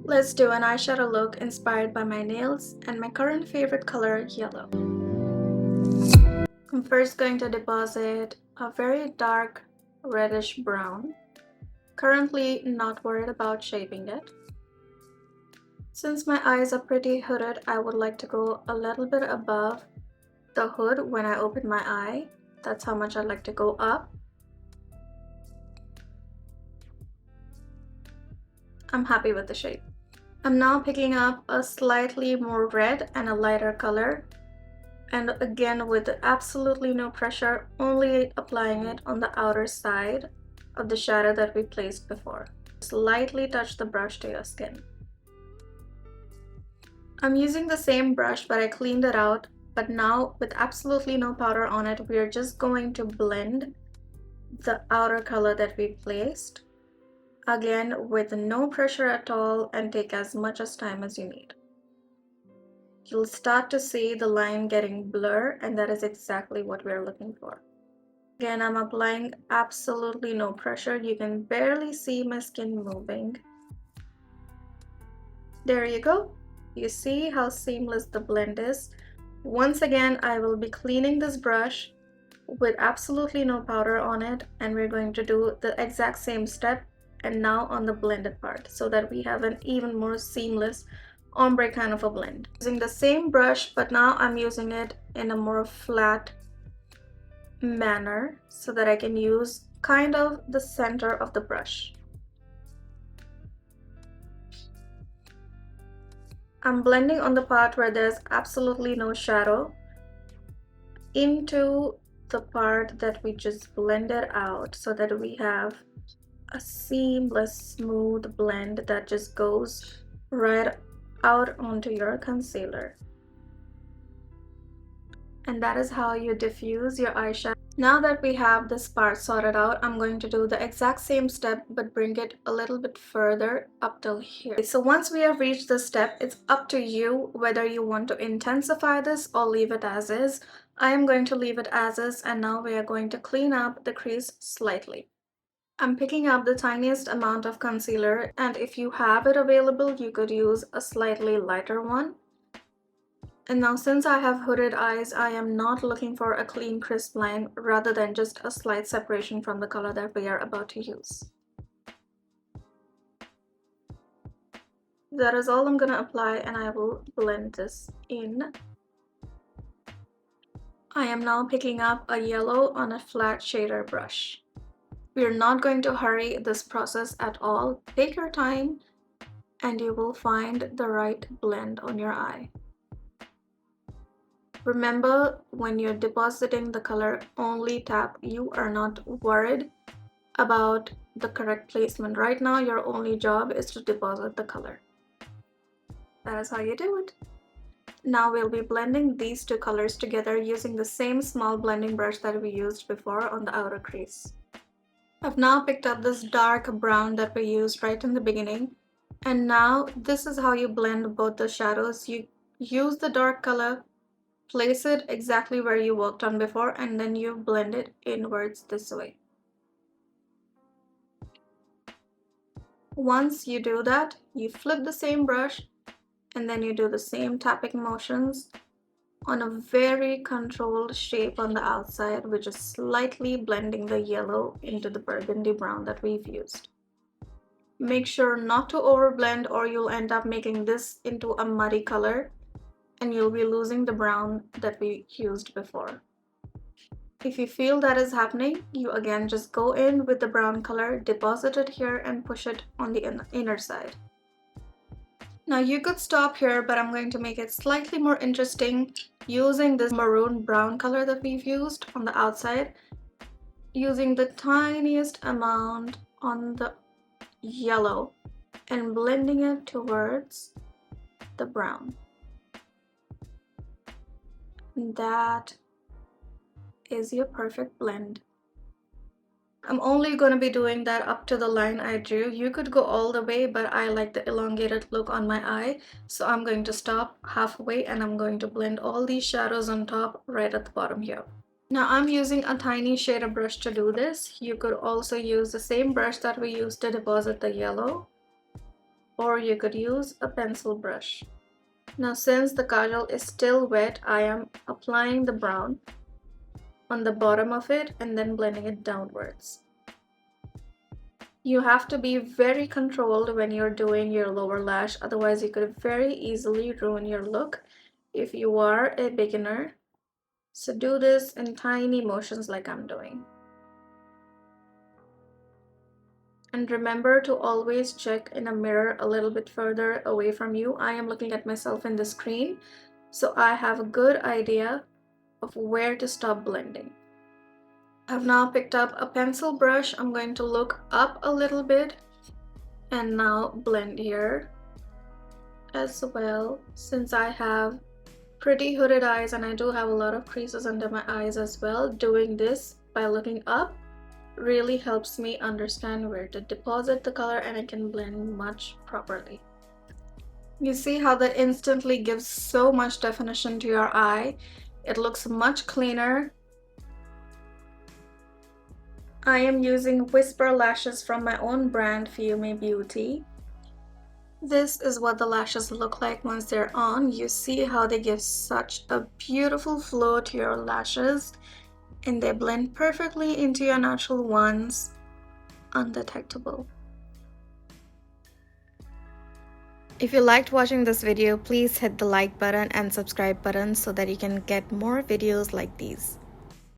Let's do an eyeshadow look inspired by my nails and my current favorite color, yellow. I'm first going to deposit a very dark reddish brown. Currently not worried about shaping it. Since my eyes are pretty hooded, I would like to go a little bit above the hood when I open my eye. That's how much I'd like to go up. I'm happy with the shape. I'm now picking up a slightly more red and a lighter color, and again with absolutely no pressure, only applying it on the outer side of the shadow that we placed before. Just lightly touch the brush to your skin. I'm using the same brush, but I cleaned it out, but now with absolutely no powder on it, we are just going to blend the outer color that we placed, again with no pressure at all, and take as much time as you need. You'll start to see the line getting blurred, and that is exactly what we're looking for. Again, I'm applying absolutely no pressure. You can barely see my skin moving. There you go. You see how seamless the blend is. Once again, I will be cleaning this brush with absolutely no powder on it, and we're going to do the exact same step and now on the blended part so that we have an even more seamless ombre kind of a blend. Using the same brush, but now I'm using it in a more flat manner so that I can use kind of the center of the brush. I'm blending on the part where there's absolutely no shadow into the part that we just blended out so that we have a seamless, smooth blend that just goes right out onto your concealer. And that is how you diffuse your eyeshadow. Now that we have this part sorted out, I'm going to do the exact same step but bring it a little bit further up till here. So once we have reached this step, it's up to you whether you want to intensify this or leave it as is. I am going to leave it as is, and now we are going to clean up the crease slightly. I'm picking up the tiniest amount of concealer, and if you have it available, you could use a slightly lighter one. And now since I have hooded eyes, I am not looking for a clean crisp line rather than just a slight separation from the color that we are about to use. That is all I'm gonna apply, and I will blend this in. I am now picking up a yellow on a flat shader brush. We are not going to hurry this process at all. Take your time and you will find the right blend on your eye. Remember, when you're depositing the color, only tap. You are not worried about the correct placement. Right now, your only job is to deposit the color. That is how you do it. Now we'll be blending these two colors together using the same small blending brush that we used before on the outer crease. I've now picked up this dark brown that we used right in the beginning, and now this is how you blend both the shadows. You use the dark color, place it exactly where you worked on before, and then you blend it inwards this way. Once you do that, you flip the same brush and then you do the same tapping motions on a very controlled shape on the outside, which is slightly blending the yellow into the burgundy brown that we've used. Make sure not to overblend or you'll end up making this into a muddy color and you'll be losing the brown that we used before. If you feel that is happening, you again just go in with the brown color, deposit it here and push it on the inner side. Now you could stop here, but I'm going to make it slightly more interesting using this maroon brown color that we've used on the outside, using the tiniest amount on the yellow and blending it towards the brown. That is your perfect blend. I'm only going to be doing that up to the line I drew. You could go all the way, but I like the elongated look on my eye, so I'm going to stop halfway and I'm going to blend all these shadows on top right at the bottom here. Now I'm using a tiny shader brush to do this. You could also use the same brush that we used to deposit the yellow. or you could use a pencil brush. Now since the kajal is still wet, I am applying the brown on the bottom of it and then blending it downwards. You have to be very controlled when you're doing your lower lash, otherwise you could very easily ruin your look if you are a beginner. So do this in tiny motions like I'm doing. And remember to always check in a mirror a little bit further away from you. I am looking at myself in the screen, so I have a good idea of where to stop blending. I've now picked up a pencil brush. I'm going to look up a little bit and now blend here as well. Since I have pretty hooded eyes and I do have a lot of creases under my eyes as well, doing this by looking up really helps me understand where to deposit the color and I can blend much properly. You see how that instantly gives so much definition to your eye. It looks much cleaner. I am using Whisper lashes from my own brand, Fiumé Beauty. This is what the lashes look like once they're on. You see how they give such a beautiful flow to your lashes and they blend perfectly into your natural ones, undetectable. If you liked watching this video, please hit the like button and subscribe button so that you can get more videos like these.